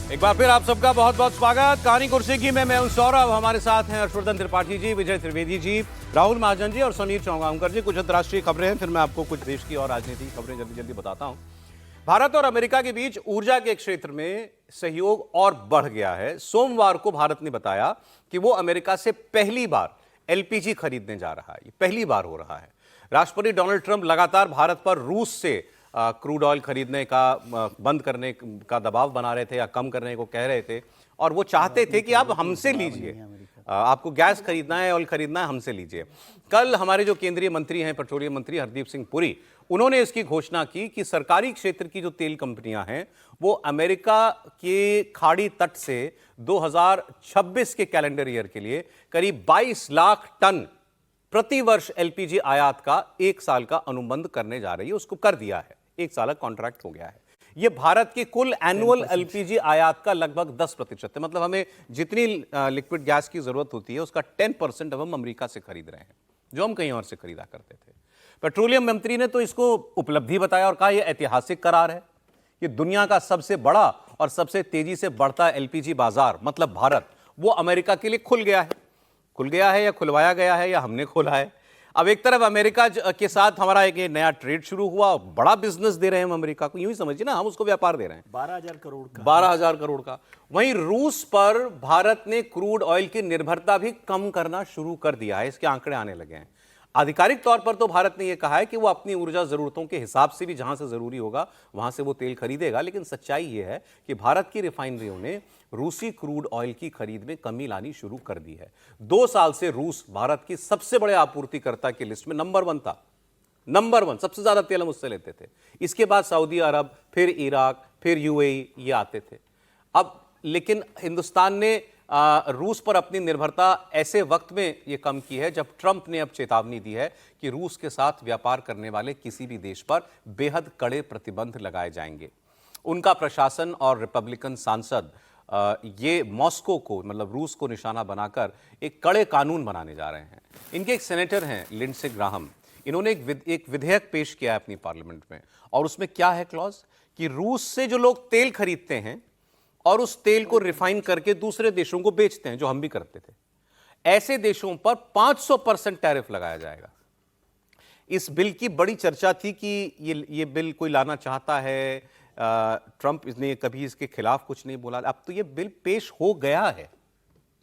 एक बार फिर आप सबका बहुत बहुत स्वागत। कहानी कुर्सी की मैं हूं सौरभ। हमारे साथ हैं हर्षवर्धन त्रिपाठी जी, विजय त्रिवेदी जी, राहुल महाजन जी और सुनील चौंगावकर जी। कुछ अंतर्राष्ट्रीय खबरें हैं, फिर मैं आपको कुछ देश की और राजनीतिक खबरें जल्दी जल्दी बताता हूं। भारत और अमेरिका के बीच ऊर्जा के क्षेत्र में सहयोग और बढ़ गया है। सोमवार को भारत ने बताया कि वो अमेरिका से पहली बार एलपीजी खरीदने जा रहा है। ये पहली बार हो रहा है। राष्ट्रपति डोनाल्ड ट्रंप लगातार भारत पर रूस से क्रूड ऑयल खरीदने का बंद करने का दबाव बना रहे थे या कम करने को कह रहे थे, और वो चाहते थे कि आप हमसे लीजिए, आपको गैस खरीदना है, ऑयल खरीदना है, हमसे लीजिए। कल हमारे जो केंद्रीय मंत्री हैं, पेट्रोलियम मंत्री हरदीप सिंह पुरी, उन्होंने इसकी घोषणा की कि सरकारी क्षेत्र की जो तेल कंपनियां हैं वो अमेरिका के खाड़ी तट से 2026 के कैलेंडर ईयर के लिए करीब 22 लाख टन प्रति वर्ष एलपीजी आयात का 1 साल का अनुबंध करने जा रही है। उसको कर दिया है, 1 साल का कॉन्ट्रैक्ट हो गया है। यह भारत की कुल एनुअल एलपीजी आयात का लगभग 10% है। मतलब हमें जितनी लिक्विड गैस की जरूरत होती है उसका 10% अब हम अमेरिका से खरीद रहे हैं, जो हम कहीं और से खरीदा करते थे। पेट्रोलियम मंत्री ने तो इसको उपलब्धि बताया और कहा यह ऐतिहासिक करार है। ये दुनिया का सबसे बड़ा और सबसे तेजी से बढ़ता एलपीजी बाजार, मतलब भारत, वो अमेरिका के लिए खुल गया है या खुलवाया गया है या हमने खोला है। अब एक तरफ अमेरिका के साथ हमारा एक नया ट्रेड शुरू हुआ, बड़ा बिजनेस दे रहे हैं हम अमेरिका को, यूं ही समझिए ना, हम उसको व्यापार दे रहे हैं 12,000 करोड़ का। वहीं रूस पर भारत ने क्रूड ऑयल की निर्भरता भी कम करना शुरू कर दिया है। इसके आंकड़े आने लगे हैं। आधिकारिक तौर पर तो भारत ने यह कहा है कि वो अपनी ऊर्जा जरूरतों के हिसाब से भी जहां से जरूरी होगा वहां से वो तेल खरीदेगा, लेकिन सच्चाई यह है कि भारत की रिफाइनरियों ने रूसी क्रूड ऑयल की खरीद में कमी लानी शुरू कर दी है। 2 साल से रूस भारत की सबसे बड़े आपूर्तिकर्ता की लिस्ट में नंबर 1 था। नंबर 1, सबसे ज्यादा तेल हम उससे लेते थे। इसके बाद सऊदी अरब, फिर इराक, फिर यूएई, ये आते थे। अब लेकिन हिंदुस्तान ने रूस पर अपनी निर्भरता ऐसे वक्त में यह कम की है जब ट्रंप ने अब चेतावनी दी है कि रूस के साथ व्यापार करने वाले किसी भी देश पर बेहद कड़े प्रतिबंध लगाए जाएंगे। उनका प्रशासन और रिपब्लिकन सांसद ये मॉस्को को, मतलब रूस को निशाना बनाकर एक कड़े कानून बनाने जा रहे हैं। इनके एक सेनेटर हैं लिंडसे ग्राहम, इन्होंने एक विधेयक पेश किया है अपनी पार्लियामेंट में, और उसमें क्या है क्लॉज कि रूस से जो लोग तेल खरीदते हैं और उस तेल को रिफाइन करके दूसरे देशों को बेचते हैं, जो हम भी करते थे, ऐसे देशों पर 500% टैरिफ लगाया जाएगा। इस बिल की बड़ी चर्चा थी कि ये बिल कोई लाना चाहता है, ट्रंप ने कभी इसके खिलाफ कुछ नहीं बोला। अब तो ये बिल पेश हो गया है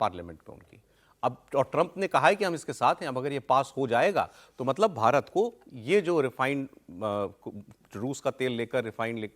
पार्लियामेंट में उनकी, अब, और ट्रंप ने कहा है कि हम इसके साथ हैं। अब अगर ये पास हो जाएगा तो मतलब भारत को ये जो रिफाइंड रूस का तेल लेकर रिफाइंड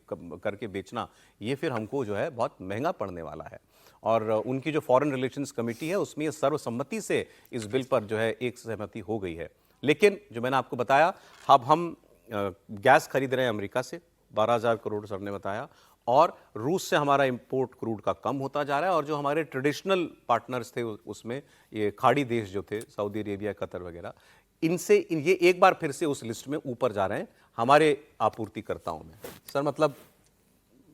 करके बेचना, ये फिर हमको जो है बहुत महंगा पड़ने वाला है। और उनकी जो फॉरेन रिलेशंस कमेटी है उसमें ये सर्वसम्मति से इस बिल पर जो है एक सहमति हो गई है। लेकिन जो मैंने आपको बताया, अब हम गैस खरीद रहे हैं अमेरिका से, 12,000 करोड़ सर ने बताया, और रूस से हमारा इंपोर्ट क्रूड का कम होता जा रहा है। और जो हमारे ट्रेडिशनल पार्टनर्स थे उसमें ये खाड़ी देश जो थे, सऊदी अरेबिया, कतर वगैरह, इनसे ये एक बार फिर से उस लिस्ट में ऊपर जा रहे हैं हमारे आपूर्तिकर्ताओं में। सर मतलब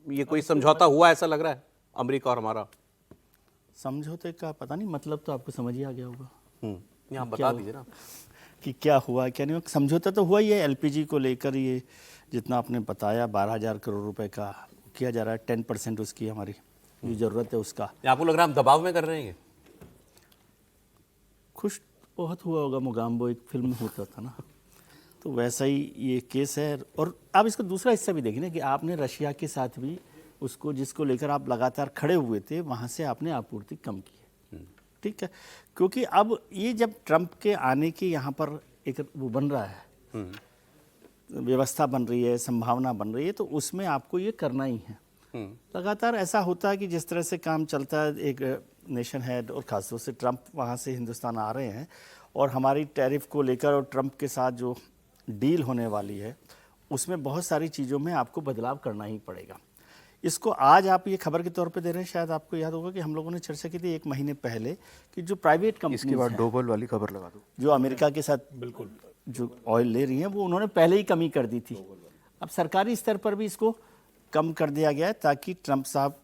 ये कोई समझौता हुआ ऐसा लग रहा है अमेरिका और हमारा? समझौते का पता नहीं, मतलब तो आपको समझ ही आ गया होगा। यहाँ बता दीजिए ना कि क्या हुआ क्या नहीं। समझौता तो हुआ ही है एलपीजी को लेकर। ये जितना आपने बताया 12,000 करोड़ रुपए का किया जा रहा है, 10% उसकी हमारी जो जरूरत है उसका। आपको लग रहा है हम दबाव में कर रहे हैं? खुश बहुत हुआ होगा मोगाम्बो, एक फिल्म में होता था ना, तो वैसा ही ये केस है। और आप इसका दूसरा हिस्सा भी देखिए ना कि आपने रशिया के साथ भी उसको, जिसको लेकर आप लगातार खड़े हुए थे, वहाँ से आपने आपूर्ति कम की है। ठीक है, क्योंकि अब ये जब ट्रंप के आने की यहाँ पर एक वो बन रहा है, व्यवस्था बन रही है, संभावना बन रही है, तो उसमें आपको ये करना ही है। लगातार ऐसा होता है कि जिस तरह से काम चलता है, एक नेशन हेड और खासतौर से ट्रंप वहाँ से हिंदुस्तान आ रहे हैं और हमारी टैरिफ को लेकर और ट्रंप के साथ जो डील होने वाली है उसमें बहुत सारी चीज़ों में आपको बदलाव करना ही पड़ेगा। इसको आज आप ये खबर के तौर पे दे रहे हैं, शायद आपको याद होगा कि हम लोगों ने चर्चा की थी 1 महीने पहले कि जो प्राइवेट कंपनी, इसके बाद डोबल वाली खबर लगा दो, जो अमेरिका के साथ बिल्कुल जो ऑयल ले रही हैं, वो उन्होंने पहले ही कमी कर दी थी। अब सरकारी स्तर पर भी इसको कम कर दिया गया है ताकि ट्रंप साहब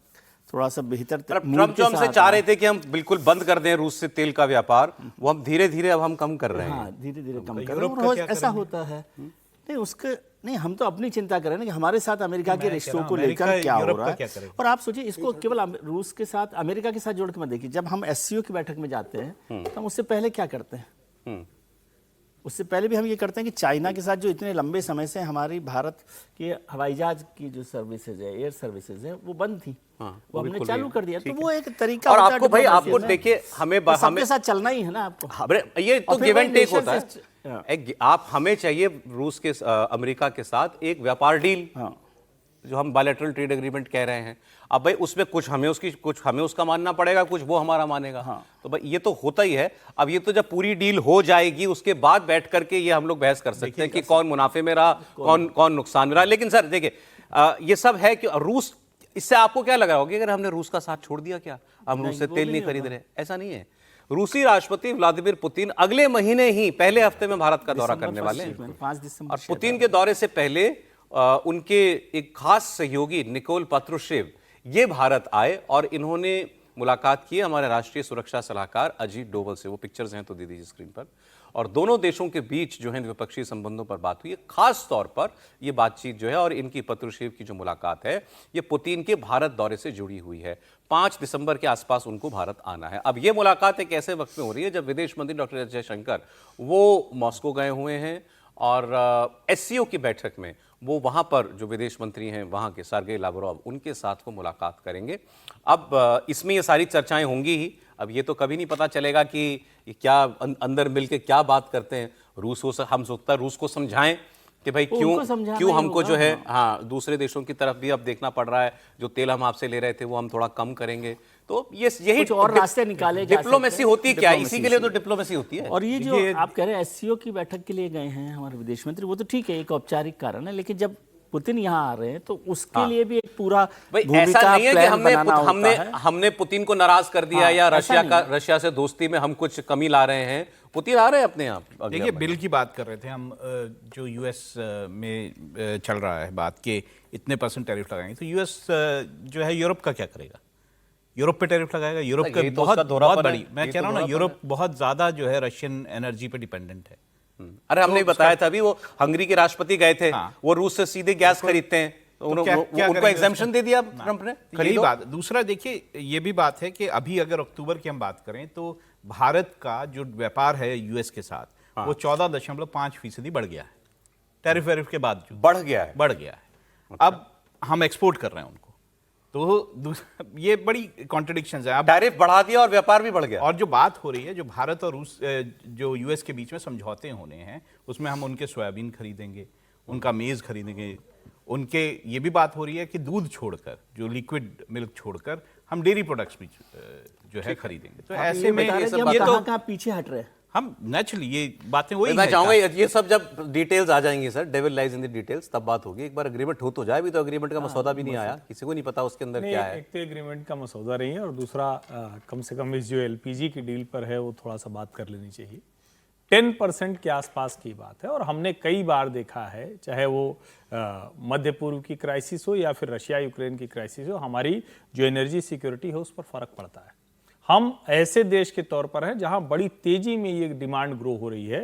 थोड़ा सा बेहतर। ट्रंप जो हमसे चाह रहे थे कि हम बिल्कुल बंद कर दें रूस से तेल का व्यापार, वो हम धीरे धीरे अब हम कम कर रहे हैं। हाँ, धीरे धीरे कम कर रहे हैं। ऐसा होता है नहीं उसके नहीं, हम तो अपनी चिंता करें ना कि हमारे साथ अमेरिका के रिश्तों को अमेरिका लेकर क्या हो यूरोप रहा का क्या है। करेगा? और आप सोचिए इसको केवल रूस के साथ अमेरिका के साथ जोड़ के मत देखिए, जब हम एससीओ की बैठक में जाते हैं तो हम उससे पहले क्या करते हैं, उससे पहले भी हम ये करते हैं कि चाइना के साथ जो इतने लंबे समय से हमारी भारत के हवाई जहाज की जो सर्विसेज है, एयर सर्विसेज है, वो बंद थी, वो हमने चालू कर दिया। तो वो एक तरीका और होता है आपको भाई diplomacy आपको में। देखिए हमें तो सबके साथ चलना ही है ना आपको। ये तो और फिर गिव वही एंड टेक nation होता से- है। आप हमें चाहिए रूस के अमेरिका के साथ एक व्यापार डील, हाँ। जो हम बायलैटरल ट्रेड एग्रीमेंट कह रहे हैं। अब भाई उसमें कुछ हमें उसका मानना पड़ेगा, कुछ वो हमारा मानेगा। तो भाई ये तो होता ही है। अब ये तो जब पूरी डील हो जाएगी उसके बाद बैठ करके ये हम लोग बहस कर सकते हैं कि कौन मुनाफे में रहा, कौन नुकसान में रहा। लेकिन सर देखिए, ये सब है कि रूस, इससे आपको क्या लग रहा होगा अगर हमने रूस का साथ छोड़ दिया, क्या हम रूस से तेल नहीं खरीद रहे? ऐसा नहीं है। रूसी राष्ट्रपति व्लादिमीर पुतिन अगले महीने ही पहले हफ्ते में भारत का दौरा करने वाले हैं। 5 दिसंबर और पुतिन के दौरे से पहले उनके एक खास सहयोगी निकोल पात्रुशेव ये भारत आए और इन्होंने मुलाकात की हमारे राष्ट्रीय सुरक्षा सलाहकार अजीत डोवल से। वो पिक्चर्स हैं तो दे दीजिए स्क्रीन पर। और दोनों देशों के बीच जो है द्विपक्षीय संबंधों पर बात हुई है। खास तौर पर ये बातचीत जो है और इनकी पत्रुशेव की जो मुलाकात है ये पुतिन के भारत दौरे से जुड़ी हुई है। 5 दिसंबर के आसपास उनको भारत आना है। अब ये मुलाकात एक ऐसे वक्त में हो रही है जब विदेश मंत्री डॉक्टर एस जयशंकर वो मॉस्को गए हुए हैं और एससीओ की बैठक में वो वहाँ पर जो विदेश मंत्री हैं वहाँ के सर्गेई लावरोव उनके साथ वो मुलाकात करेंगे। अब इसमें ये सारी चर्चाएं होंगी ही। अब ये तो कभी नहीं पता चलेगा कि ये क्या अंदर मिलके क्या बात करते हैं। हम सोचता रूस को समझाएं कि भाई क्यों हमको जो है दूसरे देशों की तरफ भी अब देखना पड़ रहा है। जो तेल हम आपसे ले रहे थे वो हम थोड़ा कम करेंगे। तो ये यही और रास्ते निकाले जा डिप्लोमेसी होती है क्या, इसी के लिए तो डिप्लोमेसी होती है। और ये जो आप कह रहे हैं एससीओ की बैठक के लिए गए हैं हमारे विदेश मंत्री, वो तो ठीक है, एक औपचारिक कारण है। लेकिन जब पुतिन यहाँ आ रहे हैं तो उसके लिए भी एक पूरा भाई ऐसा नहीं है कि हमने पुतिन को नाराज कर दिया या रशिया से दोस्ती में हम कुछ कमी ला रहे हैं। पुतिन आ रहे हैं अपने आप। देखिए बिल की बात कर रहे थे हम, जो यूएस में चल रहा है बात के इतने % टैरिफ लगाएंगे, तो यूएस जो है यूरोप का क्या करेगा? यूरोप पे टैरिफ लगाएगा? यूरोप का बहुत बड़ी, मैं कह रहा हूँ ना, यूरोप बहुत ज्यादा जो है रशियन एनर्जी पे डिपेंडेंट है। अरे हमने बताया था अभी, वो हंगरी के राष्ट्रपति गए थे, वो रूस से सीधे गैस खरीदते हैं, तो उनको एग्जेम्पशन दे दिया ट्रंप ने। यही बात। दूसरा देखिए ये भी बात है कि अभी अगर अक्टूबर की हम बात करें तो भारत का जो व्यापार है यूएस के साथ वो 14.5% बढ़ गया है टैरिफ वैरिफ के बाद। जो बढ़ गया है। अब हम एक्सपोर्ट कर रहे हैं उनको, तो ये बड़ी कॉन्ट्रडिक्शंस है। टैरिफ बढ़ा दिया और व्यापार भी बढ़ गया। और जो बात हो रही है, जो भारत और रूस जो यूएस के बीच में समझौते होने हैं, उसमें हम उनके सोयाबीन खरीदेंगे, उनका मेज खरीदेंगे, उनके ये भी बात हो रही है कि दूध छोड़कर, जो लिक्विड मिल्क छोड़कर हम डेयरी प्रोडक्ट्स भी जो है खरीदेंगे। तो ऐसे में ये तो पीछे हट रहे हैं हम नेचुरली, ये बातें वही मैं चाहूंगा ये सब जब डिटेल्स आ जाएंगी sir, devil lies in the details, तब बात होगी। एक बार एग्रीमेंट हो तो जाए। भी तो एग्रीमेंट का मसौदा भी नहीं आया, किसी को नहीं पता उसके अंदर क्या है। एक तो एग्रीमेंट का मसौदा नहीं है और दूसरा कम से कम इस जो एलपीजी की डील पर है वो थोड़ा सा बात कर लेनी चाहिए। 10% के आसपास की बात है और हमने कई बार देखा है, चाहे वो मध्य पूर्व की क्राइसिस हो या फिर रशिया यूक्रेन की क्राइसिस हो, हमारी जो एनर्जी सिक्योरिटी है उस पर फर्क पड़ता है। हम ऐसे देश के तौर पर हैं जहां बड़ी तेजी में ये डिमांड ग्रो हो रही है।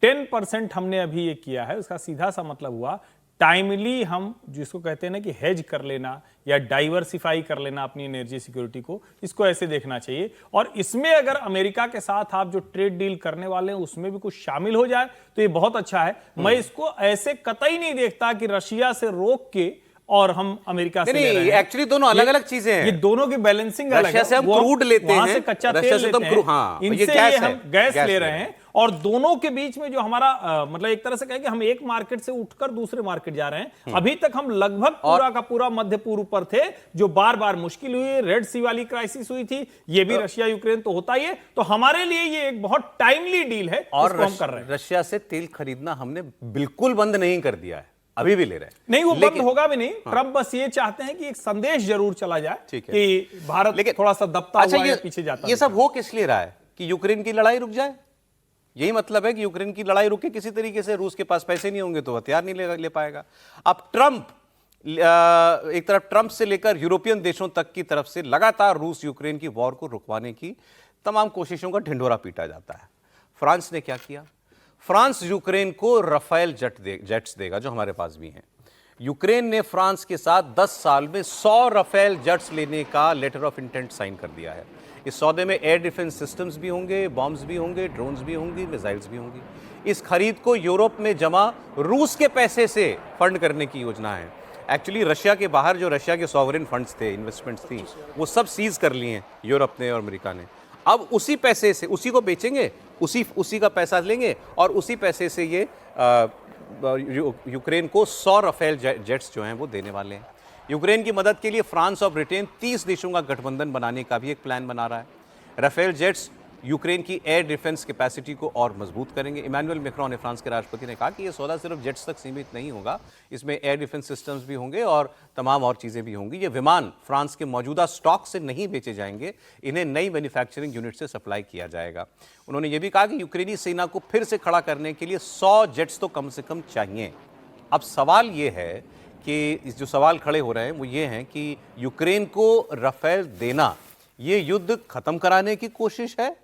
10% हमने अभी ये किया है, उसका सीधा सा मतलब हुआ टाइमली हम जिसको कहते हैं ना कि हेज कर लेना या डाइवर्सिफाई कर लेना अपनी एनर्जी सिक्योरिटी को, इसको ऐसे देखना चाहिए। और इसमें अगर अमेरिका के साथ आप जो ट्रेड डील करने वाले हैं उसमें भी कुछ शामिल हो जाए तो ये बहुत अच्छा है। मैं इसको ऐसे कतई नहीं देखता कि रशिया से रोक के और हम अमेरिका से ले रहे हैं। एक्चुअली दोनों अलग अलग चीजें हैं। ये दोनों की बैलेंसिंग अलग है। रशिया से हम क्रूड लेते हैं, वहां से कच्चा तेल लेते हैं, इनसे ये हम गैस ले रहे हैं। और दोनों के बीच में जो हमारा मतलब एक तरह से कहें कि हम एक मार्केट से उठकर दूसरे मार्केट जा रहे हैं। अभी तक हम लगभग पूरा का पूरा मध्य पूर्व पर थे, जो बार बार मुश्किल हुई। रेड सी वाली क्राइसिस हुई थी, ये भी रशिया यूक्रेन तो होता ही है। तो हमारे लिए ये एक बहुत टाइमली डील है और हम कर रहे हैं। रशिया से तेल खरीदना हमने बिल्कुल बंद नहीं कर दिया है, अभी भी ले रहे हैं। नहीं, वो बंद होगा भी नहीं। ट्रंप बस ये चाहते हैं कि एक संदेश जरूर चला जाए कि भारत थोड़ा सा दबता हुआ या पीछे जाता है। ये सब हो किस लिए रहा है? कि यूक्रेन की लड़ाई रुक जाए। यही मतलब है कि यूक्रेन की लड़ाई रुके किसी तरीके से। रूस के पास पैसे नहीं होंगे तो हथियार नहीं ले पाएगा। अब ट्रंप एक तरफ ट्रंप से लेकर यूरोपियन देशों तक की तरफ से लगातार रूस यूक्रेन की वॉर को रुकवाने की तमाम कोशिशों का ढिंढोरा पीटा जाता है। फ्रांस ने क्या किया? फ्रांस यूक्रेन को राफेल जेट्स देगा, जो हमारे पास भी हैं। यूक्रेन ने फ्रांस के साथ 10 साल में 100 राफेल जेट्स लेने का लेटर ऑफ इंटेंट साइन कर दिया है। इस सौदे में एयर डिफेंस सिस्टम्स भी होंगे, बॉम्ब्स भी होंगे, ड्रोन्स भी होंगी, मिसाइल्स भी होंगी। इस खरीद को यूरोप में जमा रूस के पैसे से फंड करने की योजना है। एक्चुअली रशिया के बाहर जो रशिया के सॉवरेन फंड्स थे, इन्वेस्टमेंट्स थी, वो सब सीज कर लिए हैं यूरोप ने और अमेरिका ने। अब उसी पैसे से उसी को बेचेंगे, उसी का पैसा लेंगे और उसी पैसे से ये यूक्रेन को 100 राफेल जेट्स जो हैं वो देने वाले हैं। यूक्रेन की मदद के लिए फ्रांस और ब्रिटेन 30 देशों का गठबंधन बनाने का भी एक प्लान बना रहा है। राफेल जेट्स यूक्रेन की एयर डिफेंस कैपेसिटी को और मजबूत करेंगे। इमैनुअल मैक्रोन ने, फ्रांस के राष्ट्रपति ने कहा कि ये सौदा सिर्फ जेट्स तक सीमित नहीं होगा, इसमें एयर डिफेंस सिस्टम्स भी होंगे और तमाम और चीज़ें भी होंगी। ये विमान फ्रांस के मौजूदा स्टॉक से नहीं बेचे जाएंगे, इन्हें नई मैन्युफैक्चरिंग यूनिट से सप्लाई किया जाएगा। उन्होंने ये भी कहा कि यूक्रेनी सेना को फिर से खड़ा करने के लिए 100 जेट्स तो कम से कम चाहिए। अब सवाल ये है कि इस जो सवाल खड़े हो रहे हैं वो ये हैं कि यूक्रेन को राफेल देना ये युद्ध खत्म कराने की कोशिश है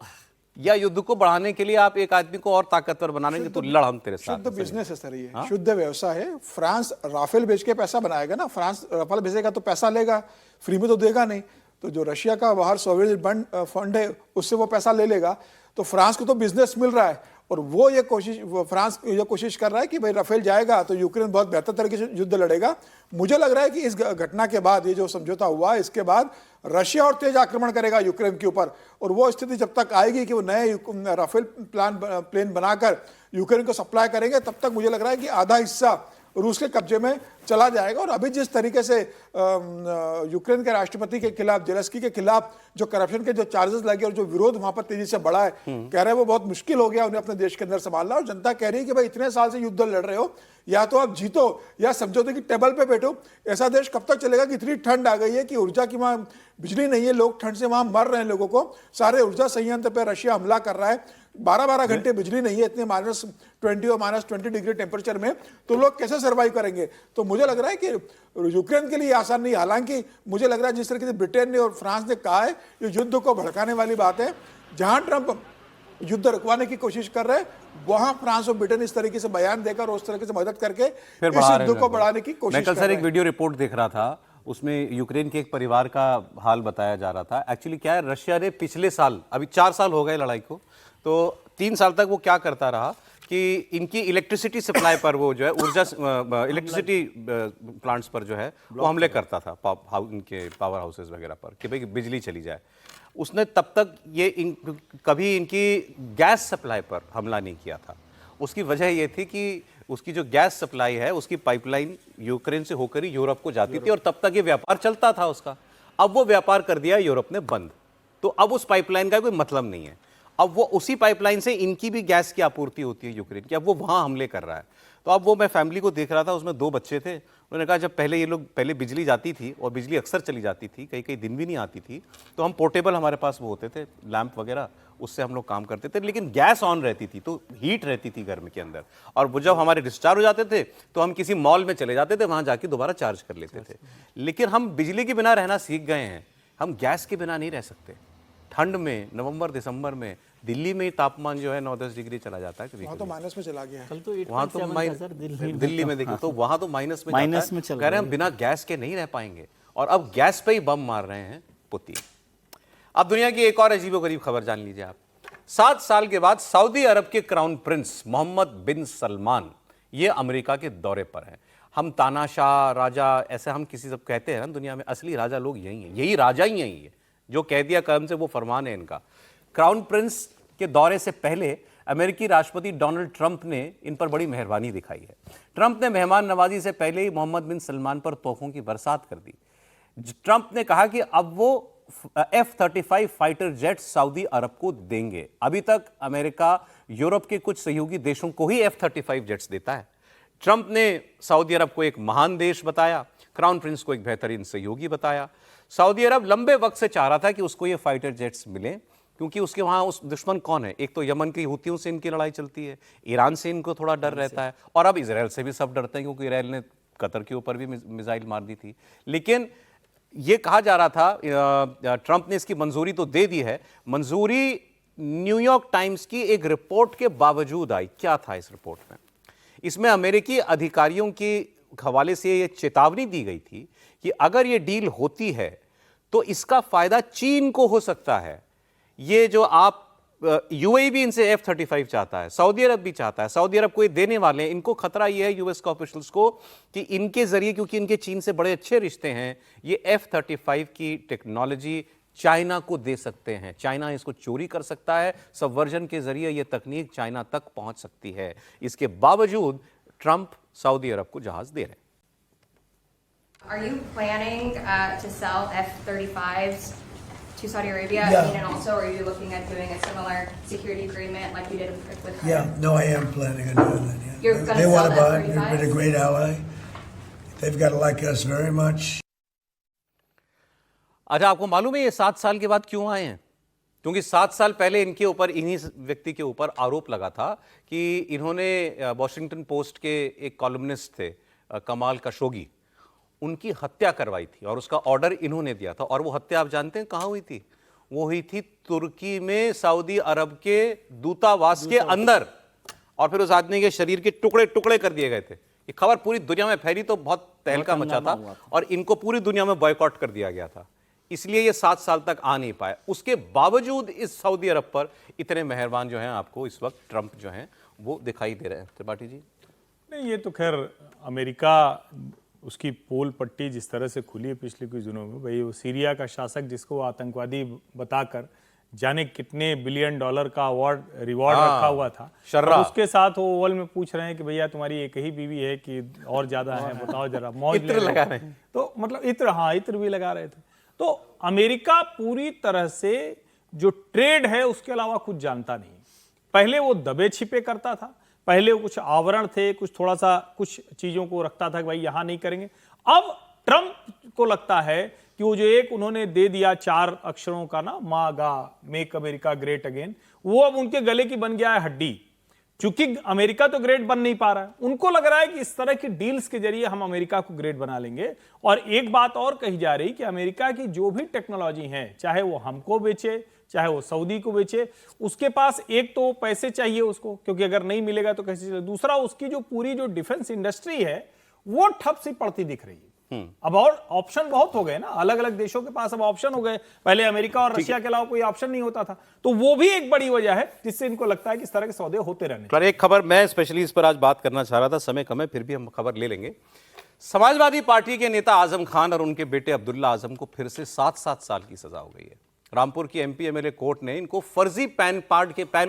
या युद्ध को बढ़ाने के लिए आप एक आदमी को और ताकतवर बनाने के तो लड़ हम तेरे साथ। शुद्ध बिजनेस है सर, ये शुद्ध व्यवसाय है। फ्रांस राफेल बेच के पैसा बनाएगा ना, फ्रांस राफेल बेचेगा तो पैसा लेगा, फ्री में तो देगा नहीं। तो जो रशिया का बाहर सॉवरेन फंड है उससे वो पैसा ले लेगा, तो फ्रांस को तो बिजनेस मिल रहा है। और वो फ्रांस ये कोशिश कर रहा है कि भाई राफेल जाएगा तो यूक्रेन बहुत बेहतर तरीके से युद्ध लड़ेगा। मुझे लग रहा है कि इस घटना के बाद, ये जो समझौता हुआ, इसके बाद रशिया और तेज आक्रमण करेगा यूक्रेन के ऊपर। और वो स्थिति जब तक आएगी कि वो नए राफेल प्लेन बनाकर यूक्रेन को सप्लाई करेंगे, तब तक मुझे लग रहा है कि आधा हिस्सा रूस के कब्जे में चला जाएगा। और अभी जिस तरीके से यूक्रेन के राष्ट्रपति के खिलाफ, जेलेंस्की के खिलाफ जो करप्शन के जो चार्जेस लगे और जो विरोध वहां पर तेजी से बढ़ा है, कह रहे हैं वो बहुत मुश्किल हो गया उन्हें अपने देश के अंदर संभालना। और जनता कह रही है कि भाई इतने साल से युद्ध लड़ रहे हो, या तो आप जीतो या समझौते की टेबल पे बैठो। ऐसा देश कब तक चलेगा कि इतनी ठंड आ गई है कि ऊर्जा की वहां बिजली नहीं है, लोग ठंड से वहां मर रहे हैं। लोगों को सारे ऊर्जा संयंत्र पे रशिया हमला कर रहा है, 12-12 घंटे बिजली नहीं है, इतने -20 और -20 डिग्री टेम्परेचर में, तो लोग कैसे सर्वाइव करेंगे। तो मुझे लग रहा है कि यूक्रेन के लिए आसान नहीं। हालांकि मुझे लग रहा है जिस तरीके से ब्रिटेन ने और फ्रांस ने कहा है, ये युद्ध को भड़काने वाली बात है। जहां ट्रंप युद्ध रुकवाने की कोशिश कर रहे हैं, वहां फ्रांस और ब्रिटेन इस तरीके से बयान देकर, उस तरीके से मदद करके इस युद्ध को बढ़ाने की कोशिश कर रहे हैं। सर, एक वीडियो रिपोर्ट देख रहा था, उसमें यूक्रेन के एक परिवार का हाल बताया जा रहा था। एक्चुअली क्या है, रशिया ने पिछले साल, अभी 4 साल हो गए लड़ाई को, तो 3 साल तक वो क्या करता रहा कि इनकी इलेक्ट्रिसिटी सप्लाई पर, वो जो है ऊर्जा इलेक्ट्रिसिटी प्लांट्स पर जो है वो हमले करता था, इनके पावर हाउसेस वगैरह पर, कि भाई बिजली चली जाए। उसने तब तक कभी इनकी गैस सप्लाई पर हमला नहीं किया था। उसकी वजह ये थी कि उसकी जो गैस सप्लाई है, उसकी पाइपलाइन यूक्रेन से होकर ही यूरोप को जाती थी और तब तक ये व्यापार चलता था उसका। अब वो व्यापार कर दिया यूरोप ने बंद, तो अब उस पाइपलाइन का कोई मतलब नहीं है। अब वो उसी पाइपलाइन से इनकी भी गैस की आपूर्ति होती है यूक्रेन की, अब वो वहाँ हमले कर रहा है। तो अब वो, मैं फैमिली को देख रहा था, उसमें 2 बच्चे थे। उन्होंने कहा जब पहले बिजली जाती थी और बिजली अक्सर चली जाती थी, कई दिन भी नहीं आती थी, तो हम पोर्टेबल, हमारे पास वो होते थे लैंप वगैरह, उससे हम लोग काम करते थे, लेकिन गैस ऑन रहती थी तो हीट रहती थी घर के अंदर। और वो जब हमारे डिस्चार्ज हो जाते थे तो हम किसी मॉल में चले जाते थे, वहाँ जाके दोबारा चार्ज कर लेते थे। लेकिन हम बिजली के बिना रहना सीख गए हैं, हम गैस के बिना नहीं रह सकते। ठंड में, नवंबर दिसंबर में दिल्ली में तापमान जो है 9-10 डिग्री चला जाता है, वहाँ तो माइनस में चला गया है। कल तो वहाँ तो दिल्ली में देखिए तो वहाँ तो माइनस में कह रहे हैं हम बिना गैस के नहीं रह पाएंगे। और अब गैस पे ही बम मार रहे हैं पुतिन। अब दुनिया की एक और अजीबोगरीब खबर जान लीजिए आप। 7 साल के बाद सऊदी अरब के क्राउन प्रिंस मोहम्मद बिन सलमान ये अमेरिका के दौरे पर हैं। हम तानाशाह राजा ऐसे हम किसी सब कहते हैं ना दुनिया में, असली राजा लोग यही हैं, यही राजा ही यही है, जो कह दिया कर्म से वो फरमान है इनका। क्राउन प्रिंस के दौरे से पहले अमेरिकी राष्ट्रपति डोनाल्ड ट्रंप ने इन पर बड़ी मेहरबानी दिखाई है। ट्रंप ने मेहमान नवाजी से पहले ही मोहम्मद बिन सलमान पर तोहफों की बरसात कर दी। ट्रंप ने कहा कि अब वो F-35 फाइटर जेट सऊदी अरब को देंगे। अभी तक अमेरिका यूरोप के कुछ सहयोगी देशों को ही F-35 जेट्स देता है। ट्रंप ने सऊदी अरब को एक महान देश बताया, क्राउन प्रिंस को एक बेहतरीन सहयोगी बताया। सऊदी अरब लंबे वक्त से चाह रहा था कि उसको ये फाइटर जेट्स मिले, क्योंकि उसके वहाँ उस दुश्मन कौन है, एक तो यमन की हुतियों से इनकी लड़ाई चलती है, ईरान से इनको थोड़ा डर रहता है, और अब इजराइल से भी सब डरते हैं क्योंकि इजराइल ने कतर के ऊपर भी मिसाइल मार दी थी। लेकिन ये कहा जा रहा था, ट्रंप ने इसकी मंजूरी तो दे दी है, मंजूरी न्यूयॉर्क टाइम्स की एक रिपोर्ट के बावजूद आई। क्या था इस रिपोर्ट में? इसमें अमेरिकी अधिकारियों के हवाले से यह चेतावनी दी गई थी कि अगर यह डील होती है तो इसका फायदा चीन को हो सकता है। ये जो आप यूएई भी इनसे F-35 चाहता है, सऊदी अरब भी चाहता है, सऊदी अरब को ये देने वाले हैं। इनको खतरा ये है यूएस के ऑफिशियल्स को कि इनके जरिए, क्योंकि इनके चीन से बड़े अच्छे रिश्ते हैं, ये F-35 की टेक्नोलॉजी चाइना को दे सकते हैं। चाइना इसको चोरी कर सकता है, सबवर्जन के जरिए ये तकनीक चाइना तक पहुंच सकती है। इसके बावजूद ट्रंप सऊदी अरब को जहाज दे रहे हैं। Are you planning to sell F-35s to Saudi Arabia? Yeah. I mean, and also, are you looking at doing a similar security agreement like you did with Qatar? Yeah, no, I am planning on doing that. Yeah. You're gonna They want sell to buy it. They've been a F-35s? great ally. They've got to like us very much. अच्छा, आपको मालूम है ये 7 साल के बाद क्यों आए हैं? क्योंकि 7 साल पहले इनके ऊपर, इन्हीं व्यक्ति के ऊपर आरोप लगा था कि इन्होंने वॉशिंगटन पोस्ट के एक कॉलमनिस्ट थे कमाल खशोगी, उनकी हत्या करवाई थी और उसका ऑर्डर इन्होंने दिया था। और वो हत्या आप जानते हैं कहाँ हुई थी? वो हुई थी तुर्की में, सऊदी अरब के दूतावास के अंदर, और फिर उस आदमी के शरीर के टुकड़े टुकड़े कर दिए गए थे। ये खबर पूरी दुनिया में फैली तो बहुत तहलका मचा था और इनको पूरी दुनिया में बॉयकॉट कर दिया गया था। इसलिए ये 7 साल तक आ नहीं पाए। उसके बावजूद इस सऊदी अरब पर इतने मेहरबान जो हैं आपको इस वक्त ट्रंप जो हैं वो दिखाई दे रहे हैं। त्रिपाठी जी, नहीं, ये तो खैर अमेरिका, उसकी पोल पट्टी जिस तरह से खुली है पिछले कुछ दिनों में, भाई वो सीरिया का शासक जिसको आतंकवादी बताकर जाने कितने बिलियन डॉलर का रिवॉर्ड रखा हुआ था, और उसके साथ वो ओवल में पूछ रहे हैं कि भैया तुम्हारी एक ही बीवी है कि और ज्यादा है, बताओ जरा, मौज इत्र लगा रहे हैं। तो मतलब इत्र, हाँ, इत्र भी लगा रहे थे। तो अमेरिका पूरी तरह से जो ट्रेड है उसके अलावा कुछ जानता नहीं। पहले वो दबे छिपे करता था, पहले वो कुछ आवरण थे, कुछ थोड़ा सा कुछ चीजों को रखता था कि भाई यहां नहीं करेंगे। अब ट्रंप को लगता है कि वो जो एक उन्होंने दे दिया 4 अक्षरों का ना, मागा, मेक अमेरिका ग्रेट अगेन, वो अब उनके गले की बन गया है हड्डी। चूंकि अमेरिका तो ग्रेट बन नहीं पा रहा है, उनको लग रहा है कि इस तरह की डील्स के जरिए हम अमेरिका को ग्रेट बना लेंगे। और एक बात और कही जा रही कि अमेरिका की जो भी टेक्नोलॉजी है, चाहे वो हमको बेचे, चाहे वो सऊदी को बेचे, उसके पास एक तो पैसे चाहिए उसको, क्योंकि अगर नहीं मिलेगा तो कैसे चलेगा। दूसरा, उसकी जो पूरी जो डिफेंस इंडस्ट्री है वो ठप सी पड़ती दिख रही है। अब और ऑप्शन बहुत हो गए ना, अलग अलग देशों के पास अब ऑप्शन हो गए। पहले अमेरिका और रशिया के अलावा कोई ऑप्शन नहीं होता था, तो वो भी एक बड़ी वजह है जिससे इनको लगता है कि इस तरह के सौदे होते रहने। पर एक खबर मैं स्पेशली इस पर आज बात करना चाह रहा था, समय कम है फिर भी हम खबर ले लेंगे। समाजवादी पार्टी के नेता आजम खान और उनके बेटे अब्दुल्ला आजम को फिर से 7-7 साल की सजा हो गई है। रामपुर की एमपी एमएलए कोर्ट ने इनको फर्जी पैन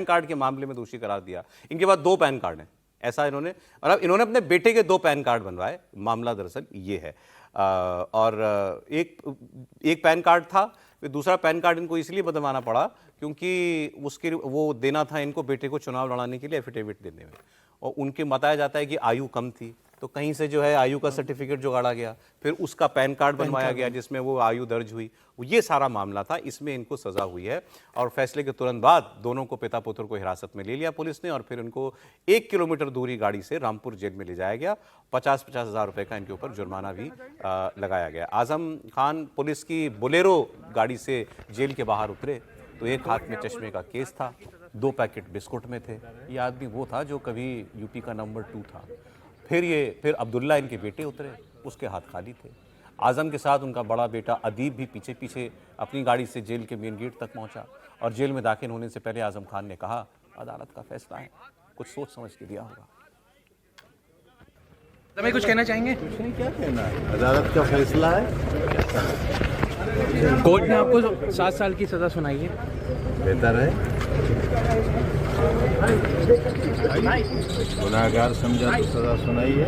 कार्ड के मामले में दोषी करार दिया। इनके पास 2 पैन कार्ड हैं, ऐसा इन्होंने, मतलब इन्होंने अपने बेटे के 2 पैन कार्ड बनवाए। मामला दरअसल ये है। और एक पैन कार्ड था, फिर दूसरा पैन कार्ड इनको इसलिए बनवाना पड़ा क्योंकि उसके वो देना था इनको बेटे को चुनाव लड़ाने के लिए एफिडेविट देने में, और उनके बताया जाता है कि आयु कम थी, तो कहीं से जो है आयु का सर्टिफिकेट जुगाड़ा गया, फिर उसका पैन कार्ड बनवाया गया जिसमें वो आयु दर्ज हुई। ये सारा मामला था, इसमें इनको सजा हुई है। और फैसले के तुरंत बाद दोनों को, पिता पुत्र को हिरासत में ले लिया पुलिस ने, और फिर उनको 1 किलोमीटर दूरी गाड़ी से रामपुर जेल में ले जाया गया। 50-50 हज़ार रुपए का इनके ऊपर जुर्माना भी लगाया गया। आजम खान पुलिस की बोलेरो गाड़ी से जेल के बाहर उतरे तो एक हाथ में चश्मे का केस था, 2 पैकेट बिस्कुट में थे। ये आदमी वो था जो कभी यूपी का नंबर 2 था। फिर अब्दुल्ला इनके बेटे उतरे, उसके हाथ खाली थे। आजम के साथ उनका बड़ा बेटा अदीब भी पीछे पीछे अपनी गाड़ी से जेल के मेन गेट तक पहुंचा, और जेल में दाखिल होने से पहले आजम खान ने कहा, अदालत का फैसला है, कुछ सोच समझ के दिया होगा। तुम्हें कुछ कहना चाहेंगे? कुछ नहीं, क्या कहना है, अदालत का फैसला है। कोर्ट ने आपको 7 साल की सजा सुनाई है, बेहतर है, गुनाहगार समझा तो सजा सुनाई है।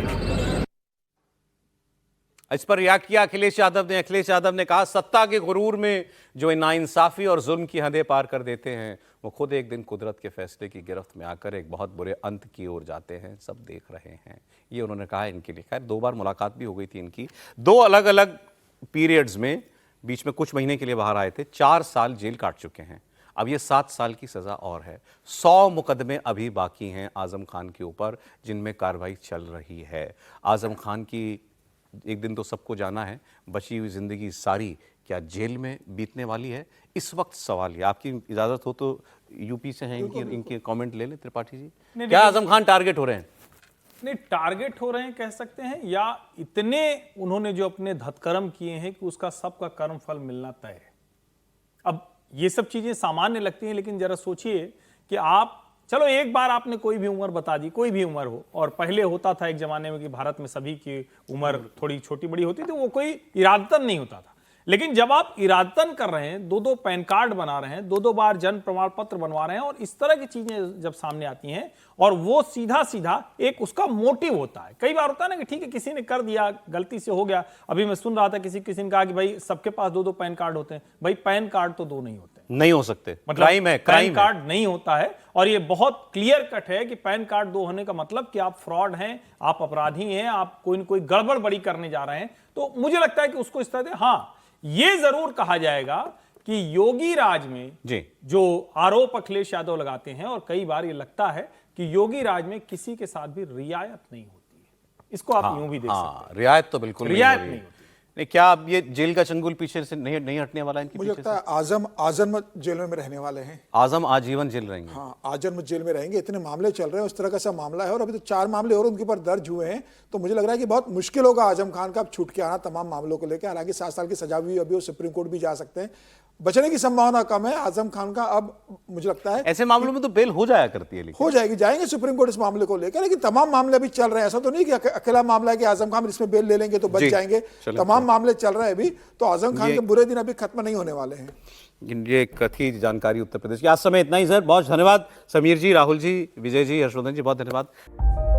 इस पर रिएक्ट किया अखिलेश यादव ने। अखिलेश यादव ने कहा, सत्ता के गुरूर में जो नाइंसाफी और जुल्म की हदें पार कर देते हैं, वो खुद एक दिन कुदरत के फैसले की गिरफ्त में आकर एक बहुत बुरे अंत की ओर जाते हैं। सब देख रहे हैं, ये उन्होंने कहा इनके लिए। खैर 2 बार मुलाकात भी हो गई थी इनकी, 2 अलग अलग पीरियड्स में, बीच में कुछ महीने के लिए बाहर आए थे। 4 साल जेल काट चुके हैं, अब ये 7 साल की सजा और है। 100 मुकदमे अभी बाकी हैं आजम खान के ऊपर, जिनमें कार्रवाई चल रही है। आजम खान की एक दिन तो सबको जाना है, बची हुई जिंदगी सारी क्या जेल में बीतने वाली है? इस वक्त सवाल ये, आपकी इजाजत हो तो यूपी से हैं, इनके कमेंट ले लें त्रिपाठी जी। क्या आजम खान टारगेट हो रहे हैं? नहीं, टारगेट हो रहे हैं कह सकते हैं, या इतने उन्होंने जो अपने धतकर्म किए हैं कि उसका सबका कर्म फल मिलना तय है। अब ये सब चीजें सामान्य लगती हैं, लेकिन जरा सोचिए कि आप, चलो एक बार आपने कोई भी उम्र बता दी, कोई भी उम्र हो, और पहले होता था एक जमाने में कि भारत में सभी की उम्र थोड़ी छोटी बड़ी होती थी, वो कोई इरादतन नहीं होता था। लेकिन जब आप इरादतन कर रहे हैं, 2-2 पैन कार्ड बना रहे हैं, 2-2 बार जन्म प्रमाण पत्र बनवा रहे हैं, और इस तरह की चीजें जब सामने आती हैं, और वो सीधा सीधा एक उसका मोटिव होता है। कई बार होता है ना कि ठीक है किसी ने कर दिया, गलती से हो गया। अभी मैं सुन रहा था किसी ने कहा कि भाई सबके पास 2-2 पैन कार्ड होते हैं। भाई पैन कार्ड तो 2 नहीं होते, नहीं हो सकते, मतलब क्राइम है, पैन कार्ड नहीं होता है। और ये बहुत क्लियर कट है कि पैन कार्ड 2 होने का मतलब कि आप फ्रॉड हैं, आप अपराधी हैं, आप कोई न कोई गड़बड़ बड़ी करने जा रहे हैं। तो मुझे लगता है कि उसको इस तरह से, हाँ ये जरूर कहा जाएगा कि योगी राज में जी जो आरोप अखिलेश यादव लगाते हैं, और कई बार ये लगता है कि योगी राज में किसी के साथ भी रियायत नहीं होती है। इसको आप यूं भी देख सकते हैं। रियायत तो बिल्कुल रियायत नहीं हो रही नहीं है। होती। नहीं, क्या अब ये जेल का चंगुल पीछे से नहीं हटने वाला है इनके मुझे पीछे लगता है आजम जेल में रहने वाले हैं। आजम आजीवन जेल रहेंगे। हाँ, आजम जेल में रहेंगे। इतने मामले चल रहे हैं, उस तरह का सा मामला है, और अभी तो 4 मामले और उनके ऊपर दर्ज हुए हैं। तो मुझे लग रहा है कि बहुत मुश्किल होगा आजम खान का अब छूट के आना तमाम मामलों को लेकर। हालांकि 7 साल की सजा भी अभी वो सुप्रीम कोर्ट भी जा सकते हैं, बचने की संभावना कम है आजम खान का। अब मुझे लगता है ऐसे मामलों में तो बेल हो जाया करती है, लेकिन हो जाएगी, जाएंगे सुप्रीम कोर्ट इस मामले को लेकर। लेकिन तमाम मामले अभी चल रहे हैं, ऐसा तो नहीं कि अकेला मामला है कि आजम खान इसमें बेल ले लेंगे तो बच जी, जाएंगे। तमाम मामले चल रहे हैं अभी, तो आजम खान के बुरे दिन अभी खत्म नहीं होने वाले हैं। ये एक थी जानकारी उत्तर प्रदेश की। आज समय इतना ही सर, बहुत धन्यवाद समीर जी, राहुल जी, विजय जी, हर्षवर्धन जी, बहुत धन्यवाद।